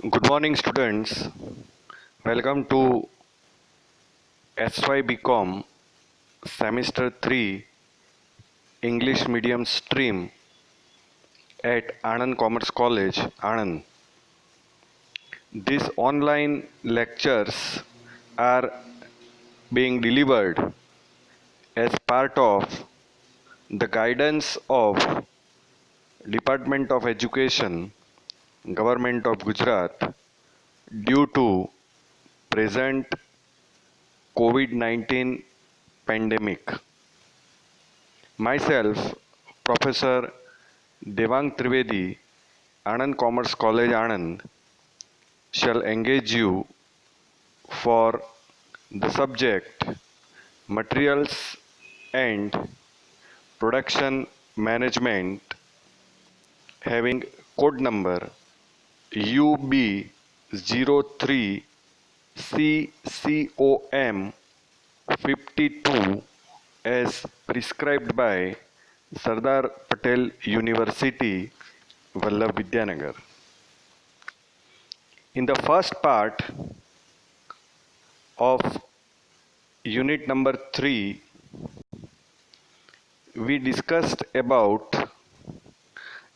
Good morning, students. Welcome to SY BCom Semester 3 English Medium Stream at Anand Commerce College, Anand. These online lectures are being delivered as part of the guidance of Department of Education, Government of Gujarat due to present COVID-19 pandemic. Myself, Professor Devang Trivedi, Anand Commerce College, Anand, shall engage you for the subject Materials and Production Management, having code number UB03CCOM 52 as prescribed by Sardar Patel University, Vallabh Vidyanagar. In the first part of unit number 3, we discussed about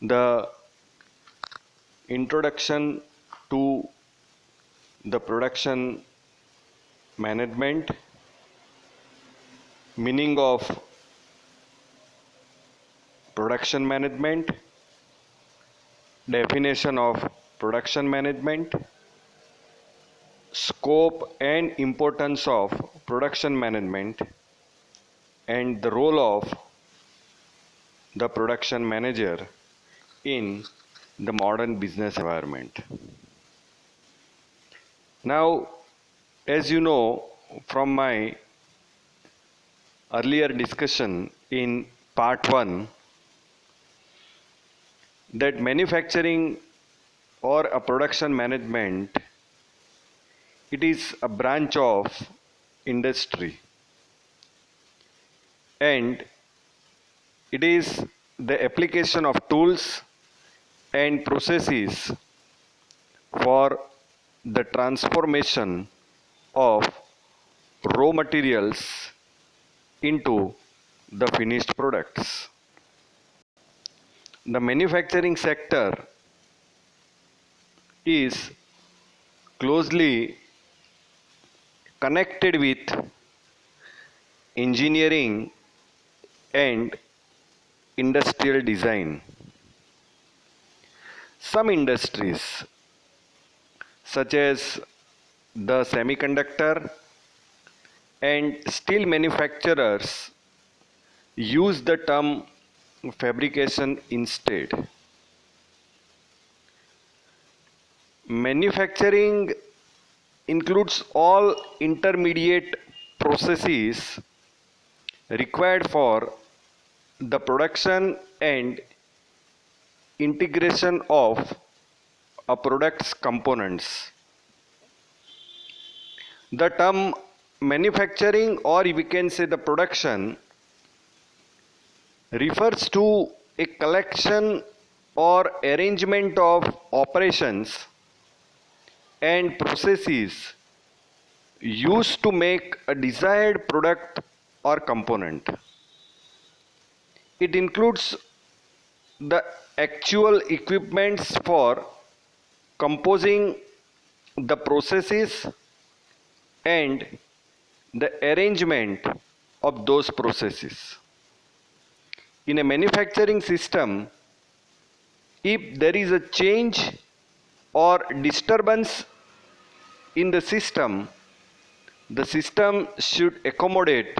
the introduction to the production management, meaning of production management, definition of production management, scope and importance of production management, and the role of the production manager in the modern business environment. Now, as you know from my earlier discussion in part 1, that manufacturing or a production management, it is a branch of industry, and it is the application of tools and processes for the transformation of raw materials into the finished products. The manufacturing sector is closely connected with engineering and industrial design. Some industries, such as the semiconductor and steel manufacturers, use the term fabrication instead. Manufacturing includes all intermediate processes required for the production and integration of a product's components. The term manufacturing, or we can say the production, refers to a collection or arrangement of operations and processes used to make a desired product or component. It includes the actual equipments for composing the processes and the arrangement of those processes. In a manufacturing system, if there is a change or disturbance in the system should accommodate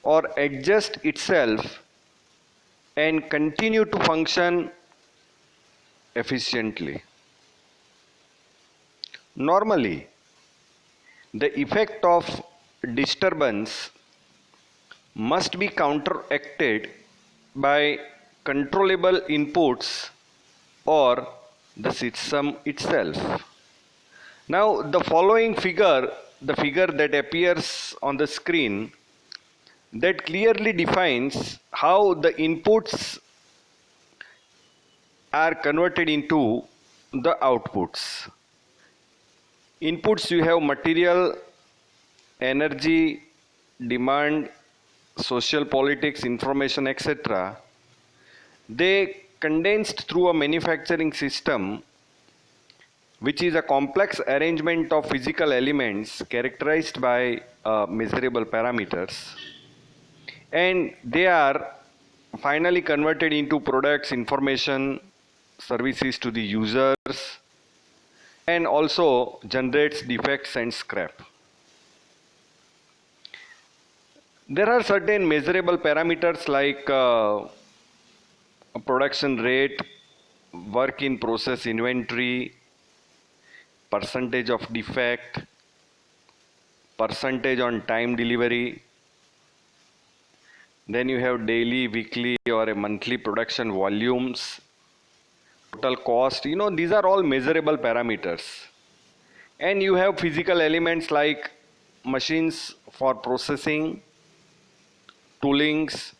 or adjust itself and continue to function efficiently. Normally, the effect of disturbance must be counteracted by controllable inputs or the system itself. Now, the following figure, the figure that appears on the screen, that clearly defines how the inputs are converted into the outputs. Inputs you have material, energy, demand, social politics, information, etc. They condensed through a manufacturing system which is a complex arrangement of physical elements characterized by measurable parameters, and they are finally converted into products, information, services to the users, and also generates defects and scrap. There are certain measurable parameters like production rate, work in process inventory, percentage of defect, percentage on time delivery. Then you have daily, weekly, or a monthly production volumes, total cost. These are all measurable parameters. And you have physical elements like machines for processing, toolings,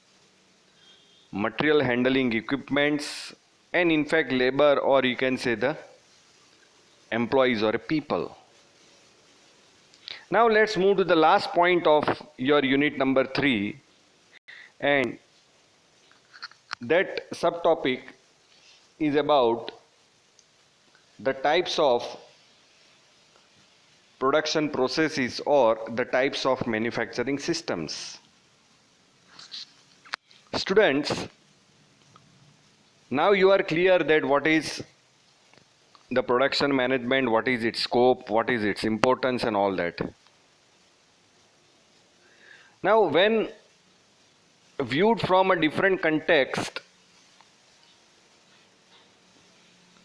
material handling equipments, and in fact labor, or you can say the employees or people. Now let's move to the last point of your unit number 3, and that subtopic is about the types of production processes or the types of manufacturing systems. Students, now you are clear that what is the production management, what is its scope, what is its importance, and all that. Now, when viewed from a different context,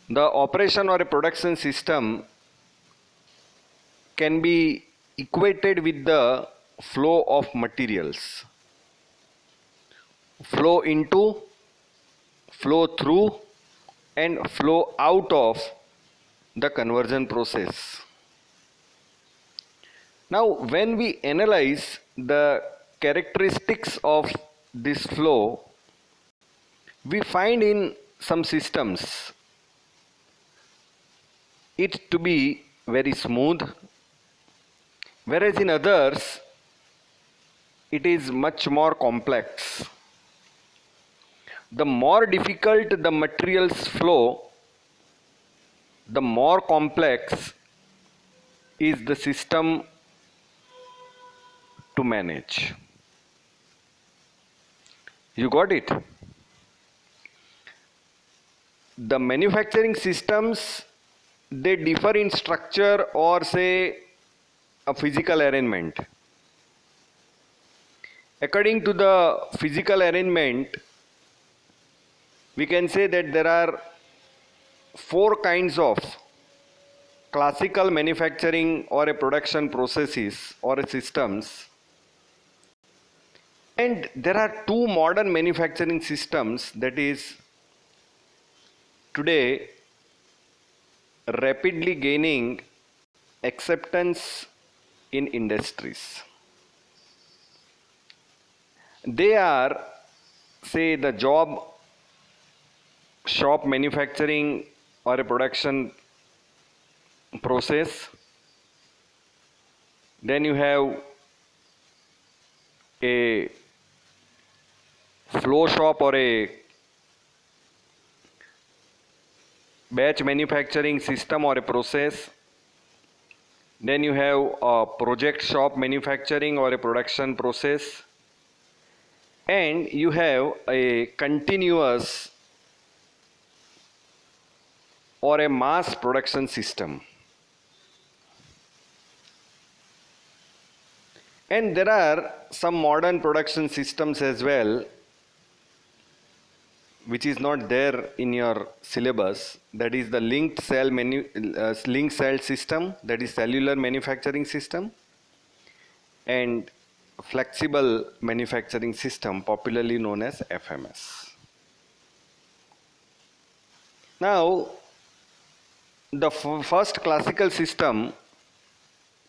the operation or a production system can be equated with the flow of materials. Flow into, flow through, and flow out of the conversion process. Now, when we analyze the characteristics of this flow, we find in some systems it to be very smooth, whereas in others it is much more complex. The more difficult the materials flow, the more complex is the system to manage. You got it? The manufacturing systems, they differ in structure or say a physical arrangement. According to the physical arrangement, we can say that there are 4 kinds of classical manufacturing or a production processes or a systems, and there are 2 modern manufacturing systems that is today rapidly gaining acceptance in industries. They are, say, the job shop manufacturing or a production process. Then you have a flow shop or a batch manufacturing system or a process. Then you have a project shop manufacturing or a production process. And you have a continuous or a mass production system. And there are some modern production systems as well, which is not there in your syllabus. That is the linked cell system, that is cellular manufacturing system, and flexible manufacturing system, popularly known as FMS. Now, the first classical system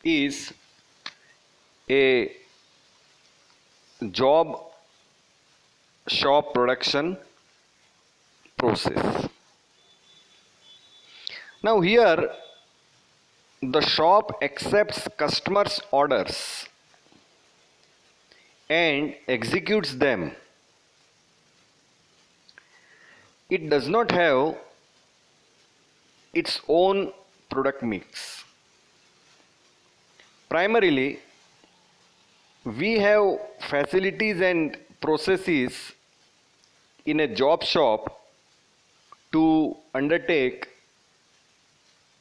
is a job shop production process. Now here the shop accepts customers' orders and executes them. It does not have its own product mix. Primarily, we have facilities and processes in a job shop to undertake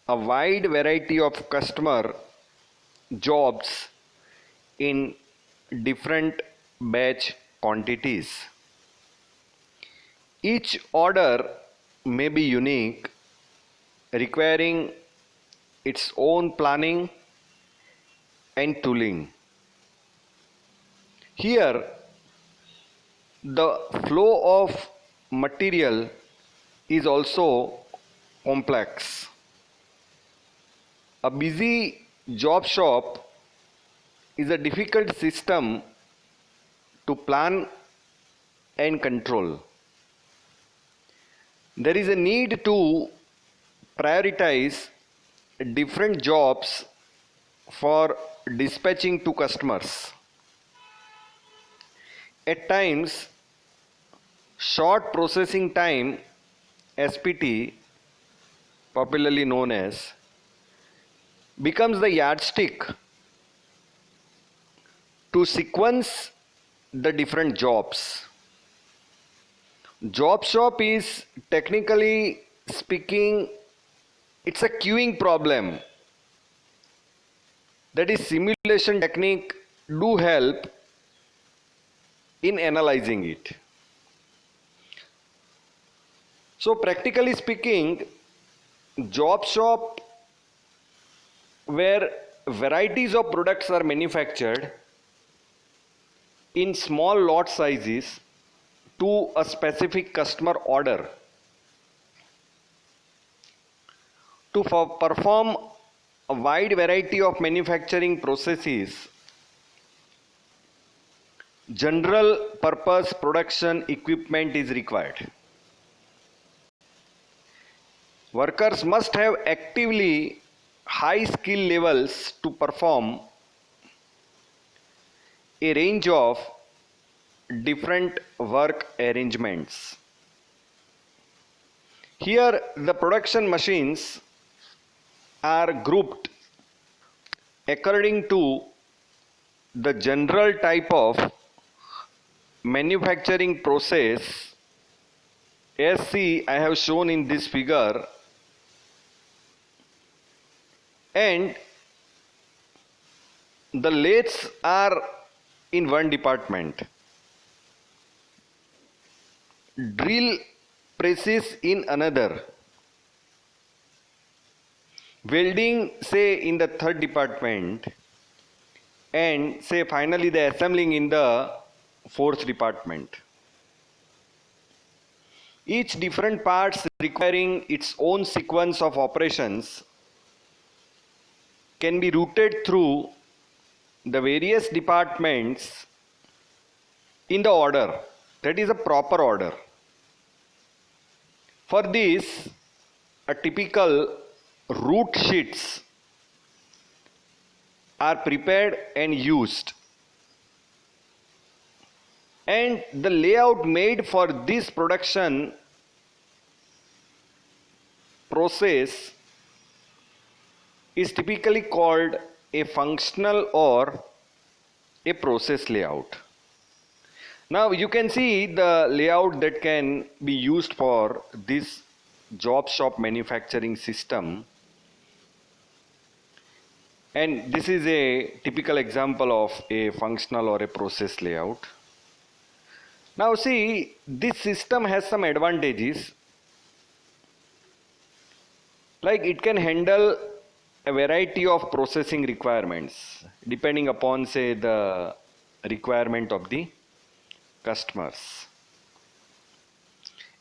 a wide variety of customer jobs in different batch quantities. Each order may be unique, requiring its own planning and tooling. Here, the flow of material is also complex. A busy job shop is a difficult system to plan and control. There is a need to prioritize different jobs for dispatching to customers. At times, short processing time, SPT, popularly known as, becomes the yardstick to sequence the different jobs. Job shop is, technically speaking, it's a queuing problem. That is, simulation technique do help in analyzing it. So practically speaking, job shop where varieties of products are manufactured in small lot sizes to a specific customer order. To perform a wide variety of manufacturing processes, general purpose production equipment is required. Workers must have actively high skill levels to perform a range of different work arrangements. Here, the production machines are grouped according to the general type of manufacturing process, as I have shown in this figure, and the lathes are in one department, drill presses in another, welding say in the third department, and say finally the assembling in the fourth department. Each different parts requiring its own sequence of operations can be routed through the various departments in the order, that is a proper order. For this, a typical route sheets are prepared and used, and the layout made for this production process is typically called a functional or a process layout. Now you can see the layout that can be used for this job shop manufacturing system, and this is a typical example of a functional or a process layout. Now see, this system has some advantages, like it can handle a variety of processing requirements depending upon say the requirement of the customers,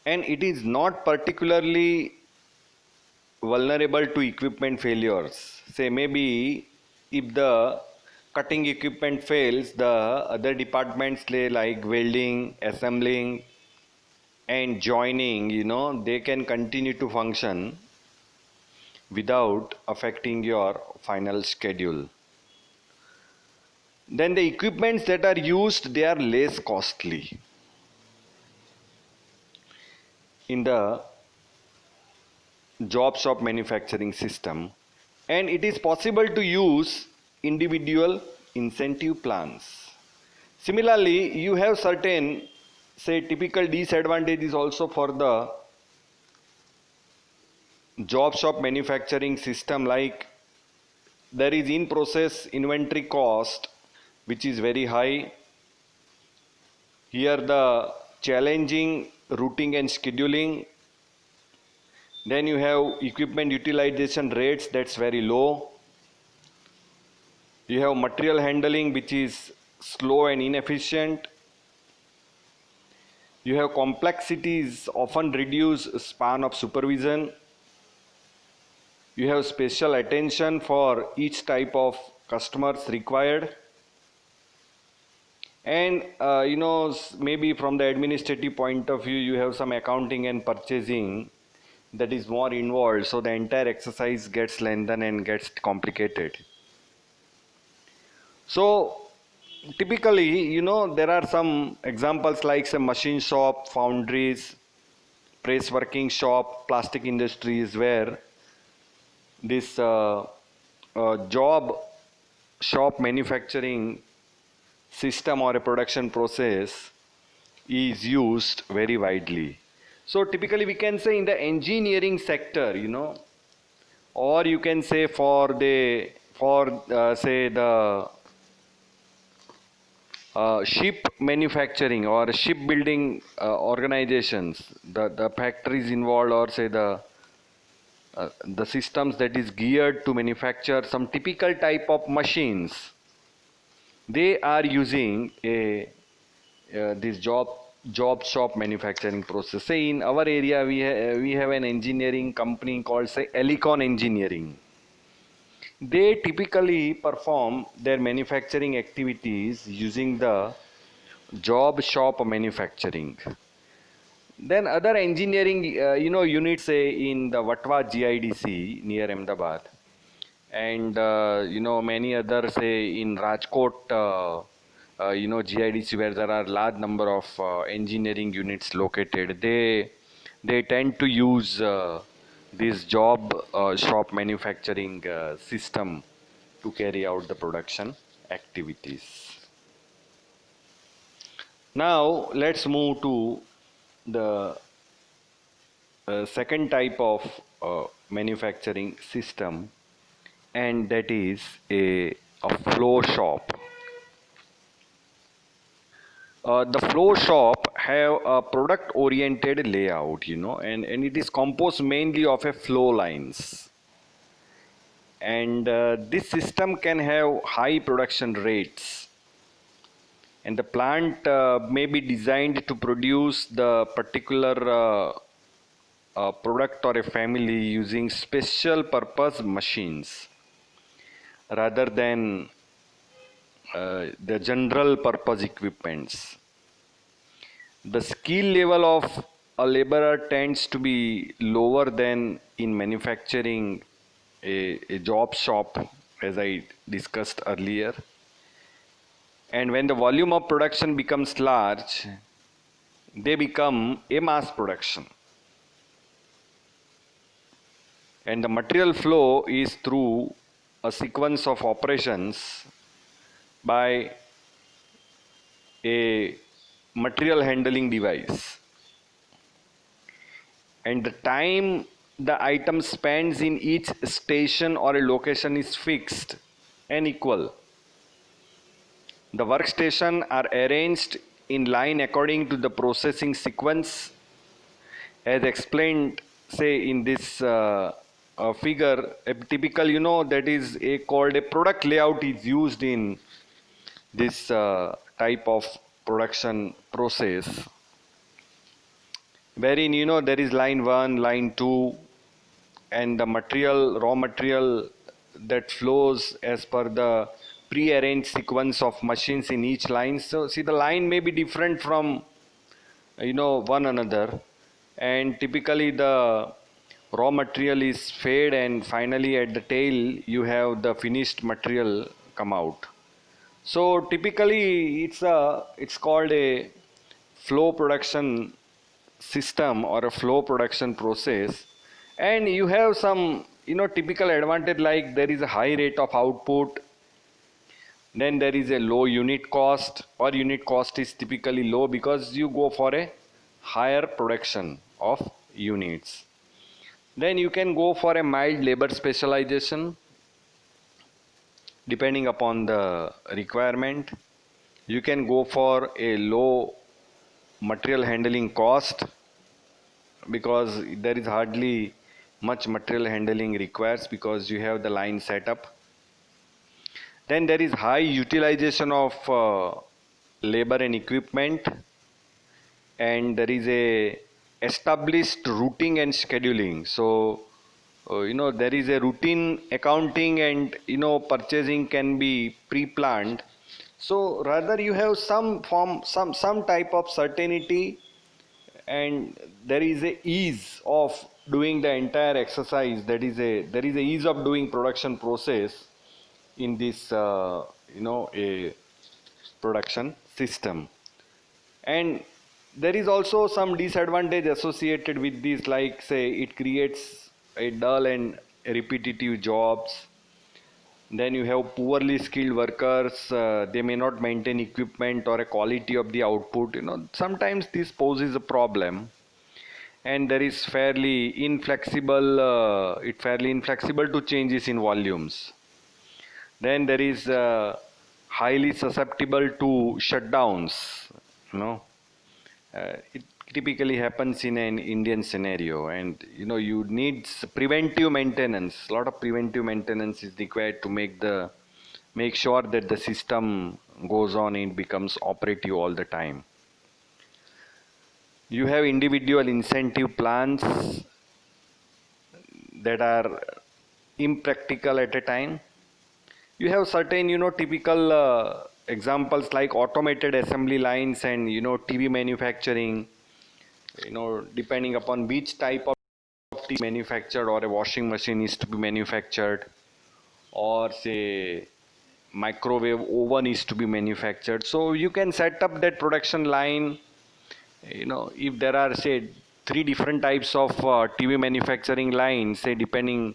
and it is not particularly vulnerable to equipment failures. Say maybe if the cutting equipment fails, the other departments like welding, assembling and joining, they can continue to function without affecting your final schedule. Then the equipments that are used, they are less costly. In the job shop manufacturing system, and it is possible to use individual incentive plans. Similarly, you have certain, say, typical disadvantages also for the job shop manufacturing system, like there is in process inventory cost which is very high. Here the challenging routing and scheduling. Then you have equipment utilization rates that's very low. You have material handling which is slow and inefficient. You have complexities, often reduce span of supervision. You have special attention for each type of customers required. And maybe from the administrative point of view, you have some accounting and purchasing that is more involved, so the entire exercise gets lengthened and gets complicated. So typically, there are some examples like say machine shop, foundries, press working shop, plastic industries, where this job shop manufacturing system or a production process is used very widely. So typically we can say in the engineering sector, or you can say for say the ship manufacturing or shipbuilding organizations, the factories involved, or say the systems that is geared to manufacture some typical type of machines, they are using this job shop manufacturing process. Say in our area we have an engineering company called say Elecon Engineering. They typically perform their manufacturing activities using the job shop manufacturing. Then other engineering units, say in the Vatwa GIDC near Ahmedabad, and many others, say in Rajkot GIDC, where there are large number of engineering units located. They tend to use this job shop manufacturing system to carry out the production activities. Now let's move to the second type of manufacturing system, and that is a flow shop. The flow shop have a product oriented layout, and it is composed mainly of a flow lines. And this system can have high production rates, and the plant may be designed to produce the particular product or a family using special purpose machines rather than the general purpose equipments. The skill level of a laborer tends to be lower than in manufacturing a job shop, as I discussed earlier. And when the volume of production becomes large, they become a mass production. And the material flow is through a sequence of operations by a material handling device, and the time the item spends in each station or a location is fixed and equal. The workstation are arranged in line according to the processing sequence as explained, say in this figure. A typical, that is called a product layout is used in this type of production process, wherein there is line 1, line 2, and the raw material that flows as per the pre-arranged sequence of machines in each line. So see, the line may be different from one another, and typically the raw material is fed, and finally at the tail you have the finished material come out. So typically it's called a flow production system or a flow production process, and you have some typical advantage, like there is a high rate of output, then there is a low unit cost, or unit cost is typically low because you go for a higher production of units. Then you can go for a mild labor specialization depending upon the requirement. You can go for a low material handling cost because there is hardly much material handling requires because you have the line set up. Then there is high utilization of labor and equipment, and there is a established routing and scheduling. So there is a routine accounting, and purchasing can be pre-planned. So rather you have some form, some type of certainty, and there is a ease of doing the entire exercise. There is a ease of doing production process in this a production system. And there is also some disadvantage associated with this, like say it creates a dull and repetitive jobs. Then you have poorly skilled workers, they may not maintain equipment or a quality of the output. Sometimes this poses a problem. And there is fairly inflexible to changes in volumes. Then there is highly susceptible to shutdowns. It typically happens in an Indian scenario, and you need preventive maintenance. A lot of preventive maintenance is required to make sure that the system goes on and becomes operative all the time. You have individual incentive plans that are impractical at a time. You have certain typical examples like automated assembly lines and TV manufacturing. Depending upon which type of TV manufactured, or a washing machine is to be manufactured, or say microwave oven is to be manufactured. So you can set up that production line. If there are say 3 different types of TV manufacturing lines, say depending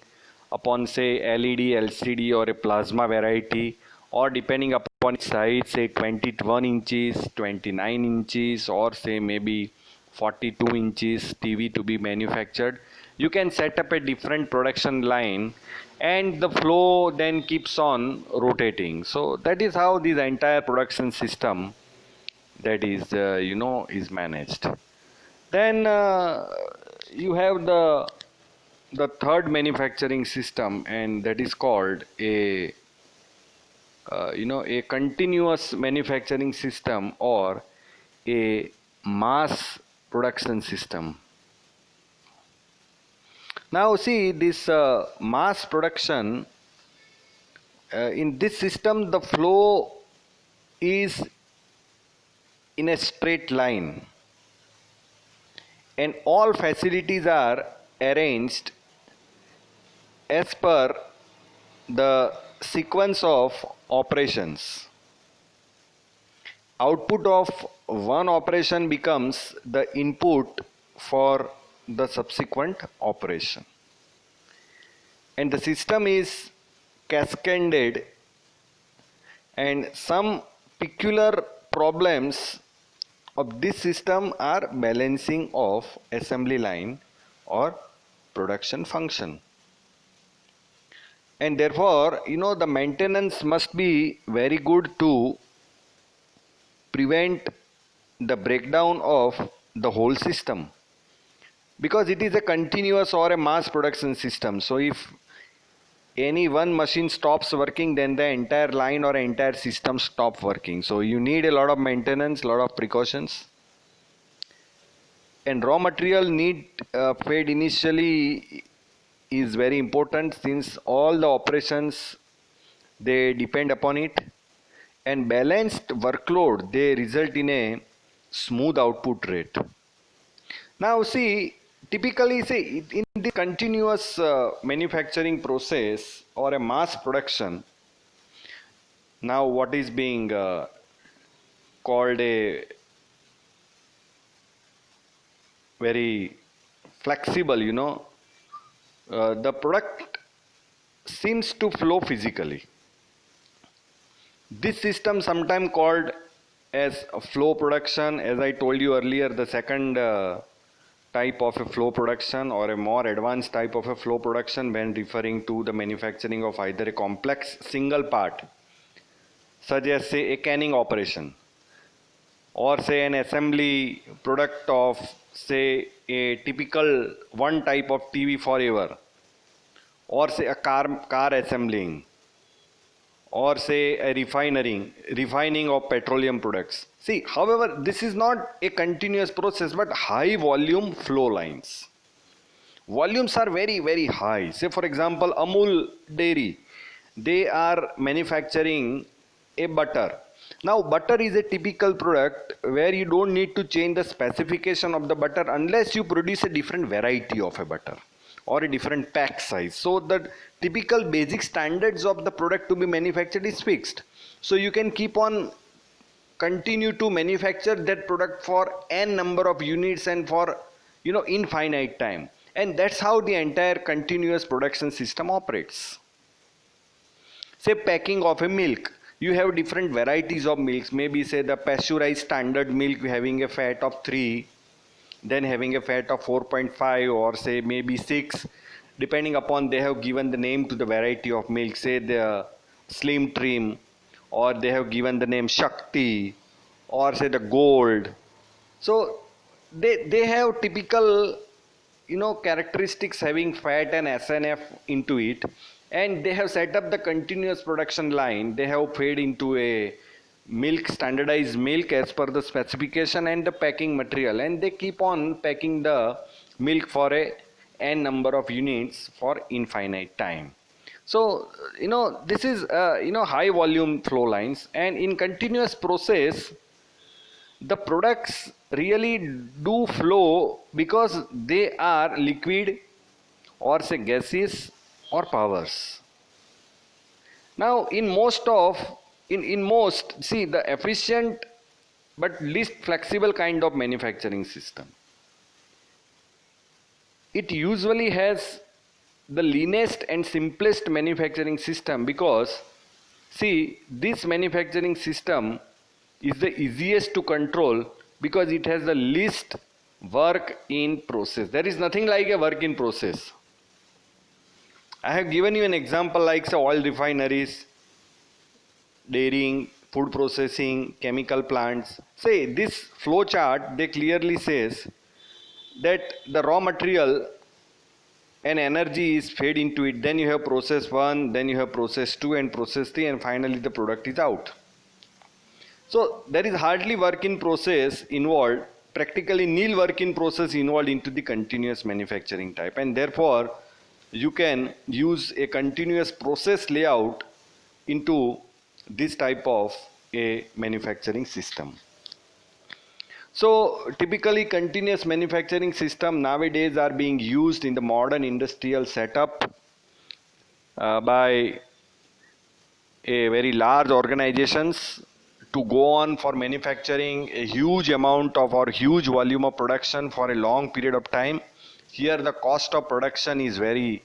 upon say LED, LCD or a plasma variety, or depending upon its size, say 21 inches, 29 inches, or say maybe 42 inches TV to be manufactured, you can set up a different production line, and the flow then keeps on rotating. So that is how this entire production system that is is managed. Then you have the third manufacturing system, and that is called a a continuous manufacturing system, or a mass production system. Now see this mass production, in this system the flow is in a straight line, and all facilities are arranged as per the sequence of operations. Output of one operation becomes the input for the subsequent operation, and the system is cascaded, and some peculiar problems of this system are balancing of assembly line or production function. And therefore the maintenance must be very good to prevent the breakdown of the whole system, because it is a continuous or a mass production system. So if any one machine stops working, then the entire line or entire system stop working. So you need a lot of maintenance, lot of precautions. And raw material need fed initially is very important, since all the operations they depend upon it, and balanced workload they result in a smooth output rate. Now see, typically say in the continuous manufacturing process or a mass production, now what is being called a very flexible, the product seems to flow physically. This system sometimes called as a flow production, as I told you earlier, the second type of a flow production or a more advanced type of a flow production when referring to the manufacturing of either a complex single part such as say a canning operation, or say an assembly product of say a typical one type of TV forever, or say a car assembling, or say a refining of petroleum products. See, however, this is not a continuous process but high volume flow lines. Volumes are very, very high. Say for example, Amul Dairy, they are manufacturing a butter. Now butter is a typical product where you don't need to change the specification of the butter unless you produce a different variety of a butter or a different pack size. So the typical basic standards of the product to be manufactured is fixed. So you can keep on continue to manufacture that product for n number of units and for infinite time. And that's how the entire continuous production system operates. Say packing of a milk. You have different varieties of milks. Maybe say the pasteurized standard milk having a fat of 3, then having a fat of 4.5 or say maybe 6, depending upon they have given the name to the variety of milk, say the slim trim, or they have given the name Shakti, or say the gold. So they have typical characteristics having fat and SNF into it, and they have set up the continuous production line. They have fed into a standardized milk as per the specification and the packing material, and they keep on packing the milk for a n number of units for infinite time. So this is high volume flow lines, and in continuous process the products really do flow because they are liquid or say gases or powers. Now in most see the efficient but least flexible kind of manufacturing system, it usually has the leanest and simplest manufacturing system, because see this manufacturing system is the easiest to control because it has the least work in process. There is nothing like a work in process. I have given you an example like say oil refineries, dairying, food processing, chemical plants. Say this flow chart, they clearly says that the raw material and energy is fed into it, then you have process 1, then you have process 2 and process 3, and finally the product is out. So there is hardly work in process involved, practically nil work in process involved into the continuous manufacturing type, and therefore you can use a continuous process layout into this type of a manufacturing system. So typically continuous manufacturing system nowadays are being used in the modern industrial setup by a very large organizations to go on for manufacturing a huge amount of or huge volume of production for a long period of time. Here the cost of production is very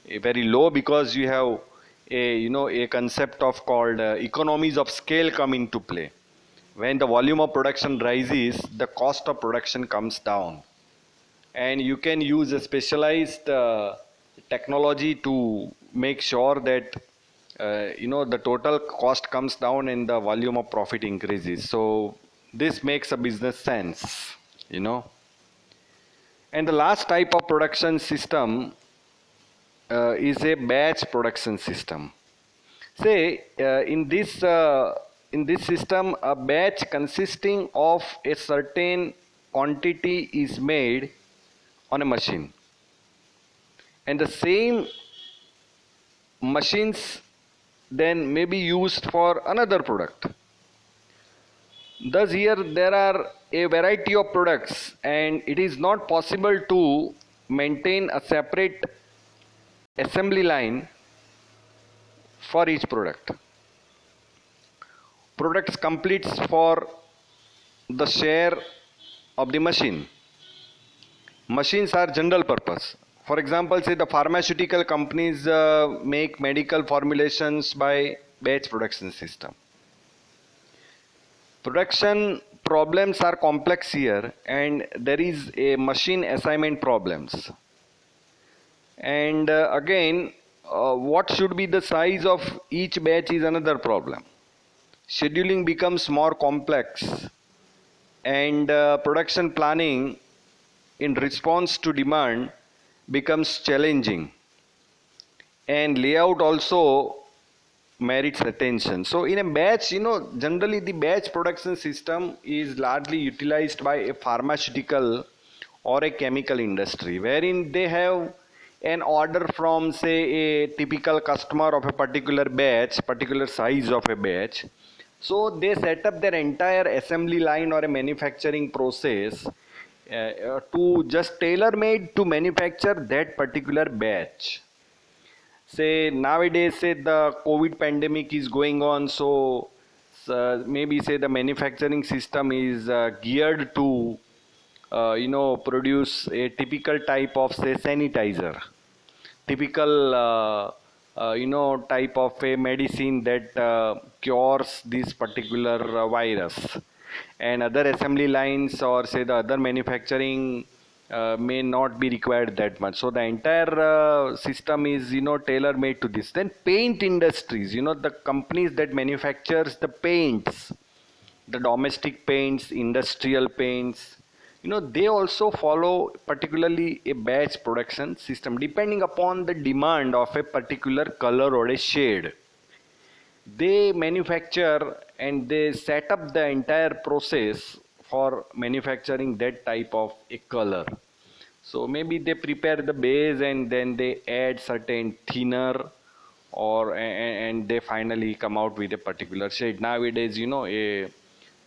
low because you have a concept of called economies of scale come into play. When the volume of production rises, the cost of production comes down, and you can use a specialized technology to make sure that the total cost comes down and the volume of profit increases. So this makes a business sense, And the last type of production system is a batch production system. Say in this system, a batch consisting of a certain quantity is made on a machine, and the same machines then may be used for another product. Thus here there are a variety of products, and it is not possible to maintain a separate assembly line for each product. Products completes for the share of the machine. Machines are general purpose. For example, say the pharmaceutical companies make medical formulations by batch production system. Production problems are complex here, and there is a machine assignment problems. And again, what should be the size of each batch is another problem. Scheduling becomes more complex, and production planning in response to demand becomes challenging, and layout also merits attention. So in a batch, generally the batch production system is largely utilized by a pharmaceutical or a chemical industry, wherein they have an order from, say, a typical customer of a particular batch, particular size of a batch. So they set up their entire assembly line or a manufacturing process to just tailor made to manufacture that particular batch. Say nowadays, say the COVID pandemic is going on, so maybe say the manufacturing system is geared to produce a typical type of, say, sanitizer, typical type of a medicine that cures this particular virus, and other assembly lines or say the other manufacturing may not be required that much. So the entire system is tailor made to this. Then paint industries, the companies that manufactures the paints, the domestic paints, industrial paints, they also follow particularly a batch production system depending upon the demand of a particular color or a shade. They manufacture and they set up the entire process for manufacturing that type of a color. So maybe they prepare the base and then they add certain thinner, or and they finally come out with a particular shade. Nowadays, a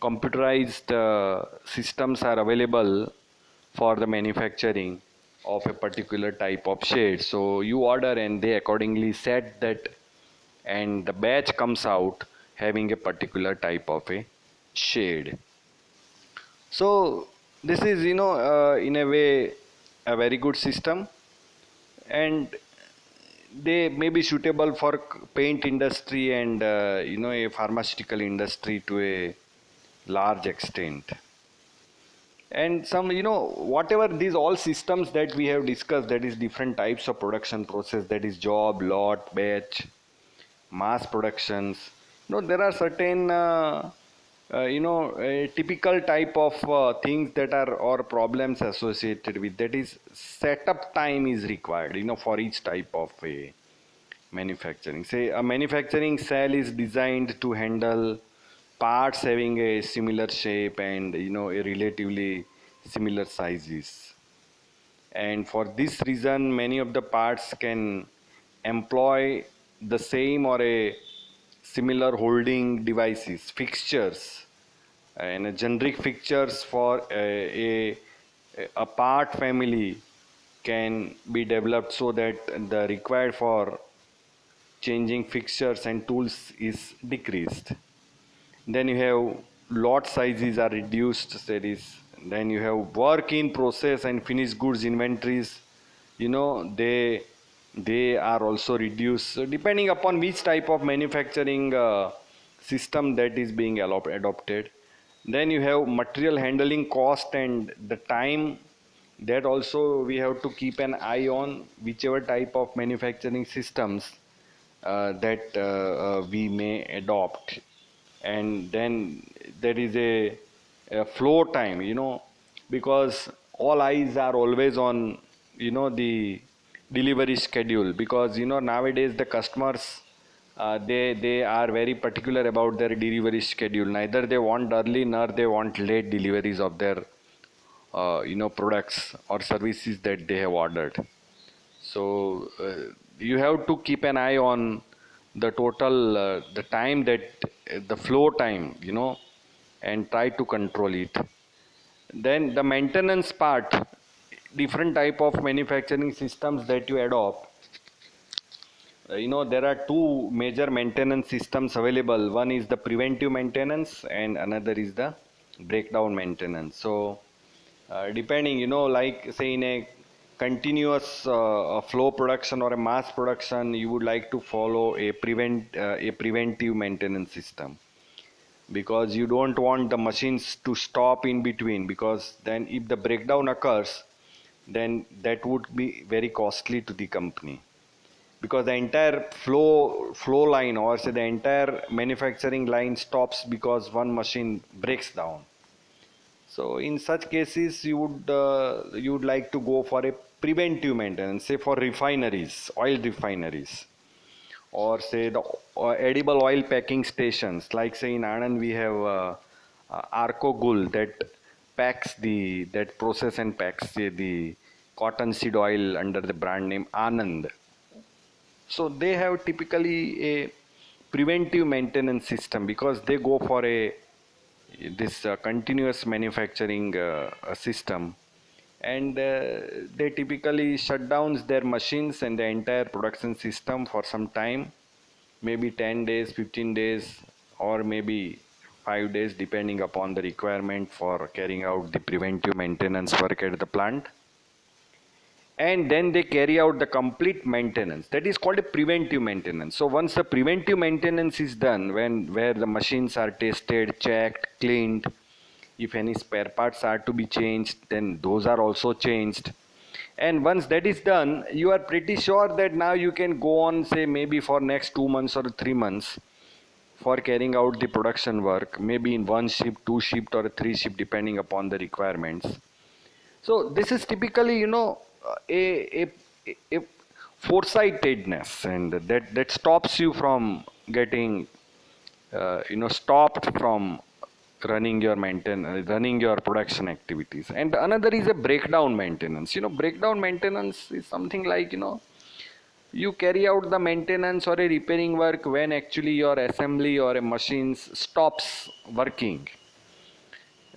computerized systems are available for the manufacturing of a particular type of shade. So you order and they accordingly set that, and the batch comes out having a particular type of a shade. So this is in a way a very good system, and they may be suitable for paint industry and a pharmaceutical industry to a large extent. And some, whatever these all systems that we have discussed, that is different types of production process, that is job, lot, batch, mass productions, there are certain a typical type of things that are or problems associated with, that is setup time is required for each type of a manufacturing. Say a manufacturing cell is designed to handle parts having a similar shape and a relatively similar sizes, and for this reason many of the parts can employ the same or a similar holding devices, fixtures, and generic fixtures for a part family can be developed so that the required for changing fixtures and tools is decreased. Then you have lot sizes are reduced, that is. Then you have work in process and finished goods inventories, they are also reduced. So depending upon which type of manufacturing system that is being adopted. Then you have material handling cost and the time, that also we have to keep an eye on whichever type of manufacturing systems that we may adopt. And then there is a flow time, because all eyes are always on the delivery schedule, because nowadays the customers they are very particular about their delivery schedule. Neither they want early nor they want late deliveries of their products or services that they have ordered. So you have to keep an eye on the total the time, that the flow time, and try to control it. Then the maintenance part, different type of manufacturing systems that you adopt, there are two major maintenance systems available. One is the preventive maintenance and another is the breakdown maintenance. So depending, like say in a continuous flow production or a mass production, you would like to follow a preventive maintenance system, because you don't want the machines to stop in between, because then if the breakdown occurs, then that would be very costly to the company, because the entire flow line, or say the entire manufacturing line, stops because one machine breaks down. So in such cases, you would like to go for a preventive maintenance, say for refineries, oil refineries, or say the edible oil packing stations. Like say in Anand we have Arco Gul that process and packs the cotton seed oil under the brand name Anand. So they have typically a preventive maintenance system, because they go for this continuous manufacturing system, and they typically shut down their machines and the entire production system for some time, maybe 10 days, 15 days, or maybe 5 days, depending upon the requirement for carrying out the preventive maintenance work at the plant. And then they carry out the complete maintenance. That is called a preventive maintenance. So once the preventive maintenance is done, where the machines are tested, checked, cleaned, if any spare parts are to be changed, then those are also changed. And once that is done, you are pretty sure that now you can go on, say maybe for next 2 months or 3 months, for carrying out the production work, maybe in one shift, two shift, or three shift, depending upon the requirements. So this is typically, a foresightedness, and that stops you from getting, stopped from running your production activities. And another is a breakdown maintenance. Breakdown maintenance is something like, you carry out the maintenance or a repairing work when actually your assembly or a machine stops working,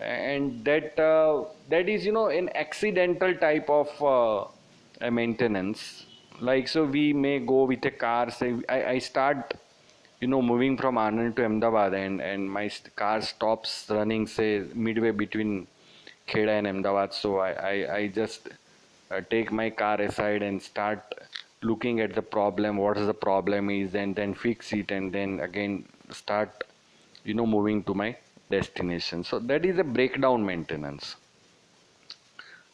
and that is an accidental type of a maintenance. Like, so we may go with a car, say I start moving from Anand to Ahmedabad, and my car stops running, say midway between Kheda and Ahmedabad. So I just take my car aside and start looking at the problem, what is the problem is, and then fix it, and then again start moving to my destination. So that is a breakdown maintenance.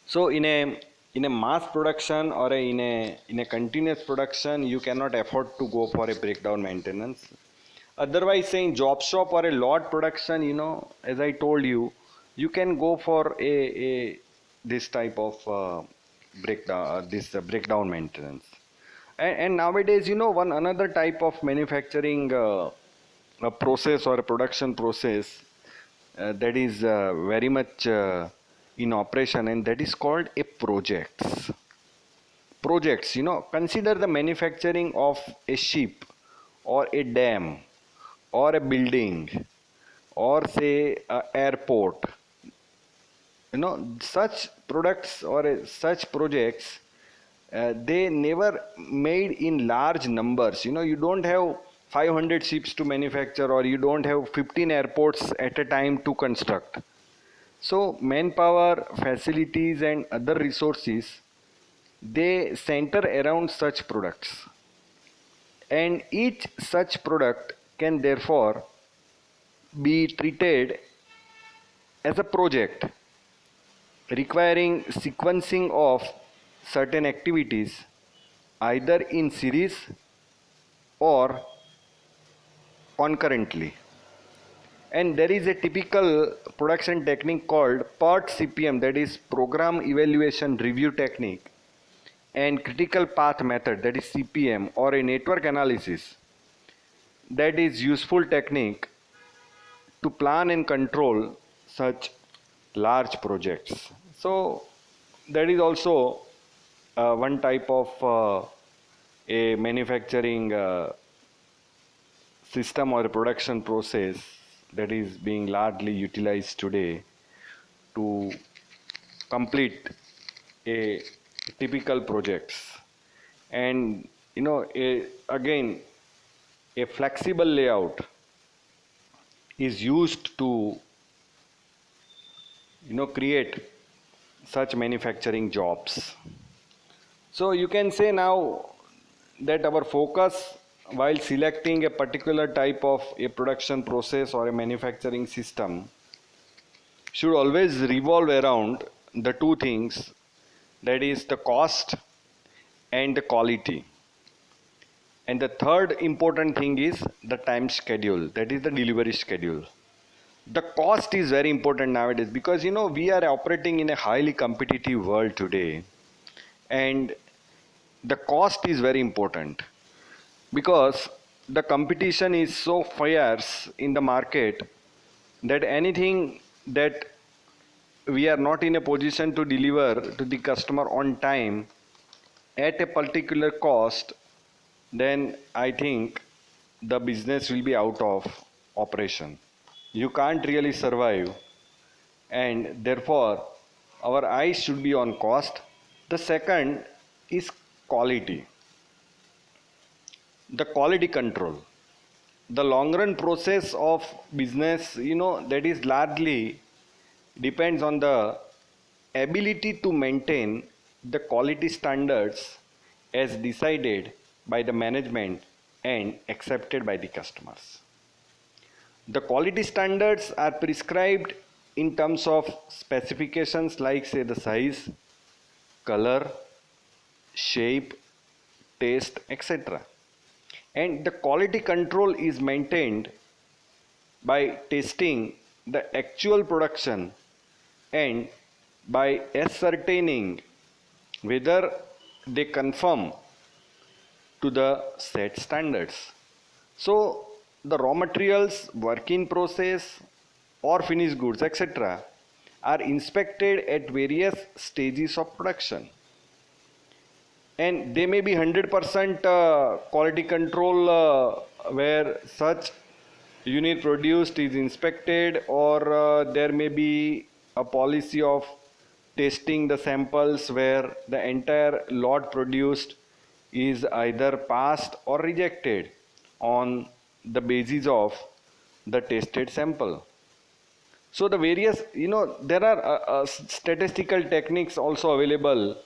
So in a mass production, or in a continuous production, you cannot afford to go for a breakdown maintenance. Otherwise, say in job shop or a lot production, as I told you, you can go for a this type of breakdown maintenance. And nowadays, one another type of manufacturing a process or a production process that is very much in operation, and that is called a projects. Consider the manufacturing of a ship, or a dam, or a building, or say a airport. Such products or such projects, they never made in large numbers. You don't have 500 ships to manufacture, or you don't have 15 airports at a time to construct. So manpower, facilities, and other resources, they center around such products, and each such product can therefore be treated as a project, requiring sequencing of certain activities, either in series or concurrently. And there is a typical production technique called PERT CPM, that is Program Evaluation Review Technique, and critical path method, that is CPM, or a network analysis, that is useful technique to plan and control such large projects. So that is also one type of a manufacturing system or a production process that is being largely utilized today to complete a typical projects. And again, a flexible layout is used to create such manufacturing jobs. So you can say now that our focus while selecting a particular type of a production process or a manufacturing system should always revolve around the two things, that is the cost and the quality. And the third important thing is the time schedule, that is the delivery schedule. The cost is very important nowadays because we are operating in a highly competitive world today, and the cost is very important because the competition is so fierce in the market that anything that we are not in a position to deliver to the customer on time at a particular cost, then I think the business will be out of operation. You can't really survive, and therefore our eyes should be on cost. The second is quality, the quality control. The long run process of business, that is largely depends on the ability to maintain the quality standards as decided by the management and accepted by the customers. The quality standards are prescribed in terms of specifications like, say, the size, color, shape, taste, etc. And the quality control is maintained by testing the actual production and by ascertaining whether they conform to the set standards. So the raw materials, work in process or finished goods, etc. are inspected at various stages of production, and they may be 100% quality control where such unit produced is inspected, or there may be a policy of testing the samples where the entire lot produced is either passed or rejected on the basis of the tested sample. So the various, there are statistical techniques also available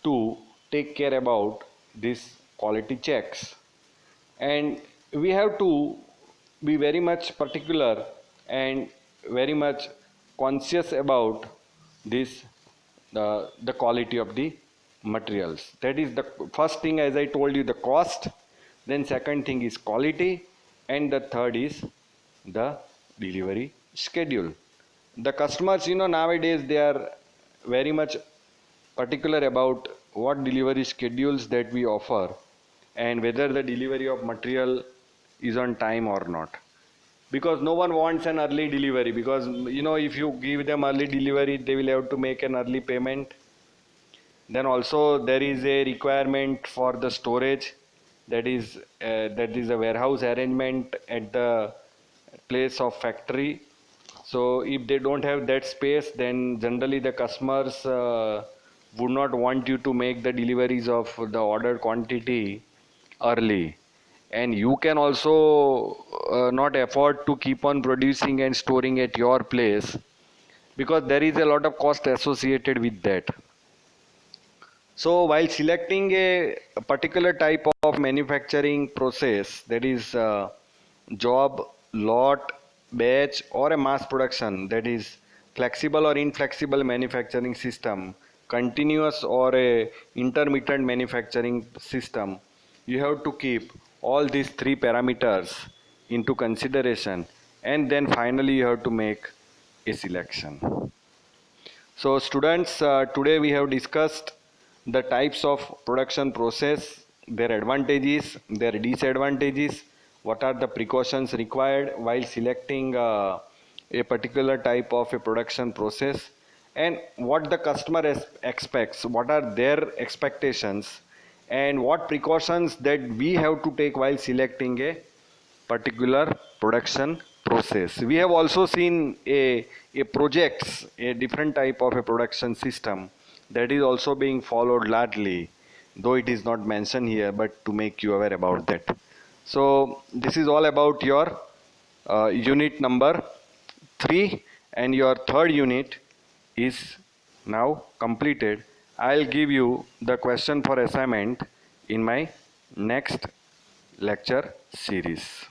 to take care about these quality checks, and we have to be very much particular and very much conscious about this, the quality of the materials. That is the first thing, as I told you, the cost, then second thing is quality, and the third is the delivery schedule. The customers, nowadays they are very much particular about what delivery schedules that we offer and whether the delivery of material is on time or not, because no one wants an early delivery, because if you give them early delivery they will have to make an early payment. Then also there is a requirement for the storage, that is a warehouse arrangement at the place of factory. So if they don't have that space, then generally the customers would not want you to make the deliveries of the ordered quantity early, and you can also not afford to keep on producing and storing at your place, because there is a lot of cost associated with that. So while selecting a particular type of manufacturing process, that is job, lot, batch or a mass production, that is flexible or inflexible manufacturing system, continuous or a intermittent manufacturing system, you have to keep all these three parameters into consideration, and then finally you have to make a selection. So students, today we have discussed the types of production process, their advantages, their disadvantages, what are the precautions required while selecting a particular type of a production process, and what the customer expects, what are their expectations, and what precautions that we have to take while selecting a particular production process. We have also seen a projects, a different type of a production system, that is also being followed largely, though it is not mentioned here, but to make you aware about that. So this is all about your unit number 3, and your third unit is now completed. I'll give you the question for assignment in my next lecture series.